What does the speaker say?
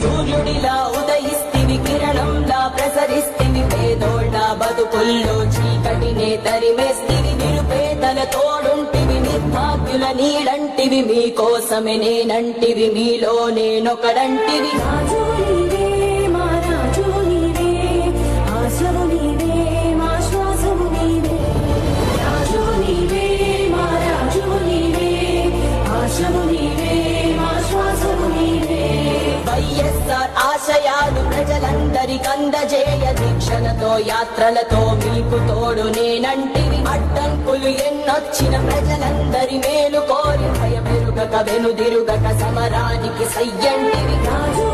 సూర్యుడిలా ఉదయిస్తివి, కిరణంలా ప్రసరిస్తివి, పేదోళ్ళ బతుకుల్లో చీకటినే తరిమేస్తివి, నిరుపేదల తోడుంటివి, నిర్భాగ్యుల నీడంటివి, మీకోసమే నేనంటివి, మీలో నేనొకడంటివి. రాజు నీవే మా రాజు నీవే, ఆశవు నీవే మా శ్వాసవు నీవే. రాజు నీవే మా రాజు నీవే, ఆశవు నీవే మా శ్వాసవు నీవే. వైఎస్ఆర్ ఆశయాలు ప్రజలందరికందజేయ, దీక్షలతో యాత్రలతో మీకు తోడు నేనంటివి, అడ్డంకులు ఎన్నొచ్చిన ప్రజలందరి మేలు కోరి భయమెరుగక వెనుదిరుగక సమరానికి సయ్యంటివి. రాజు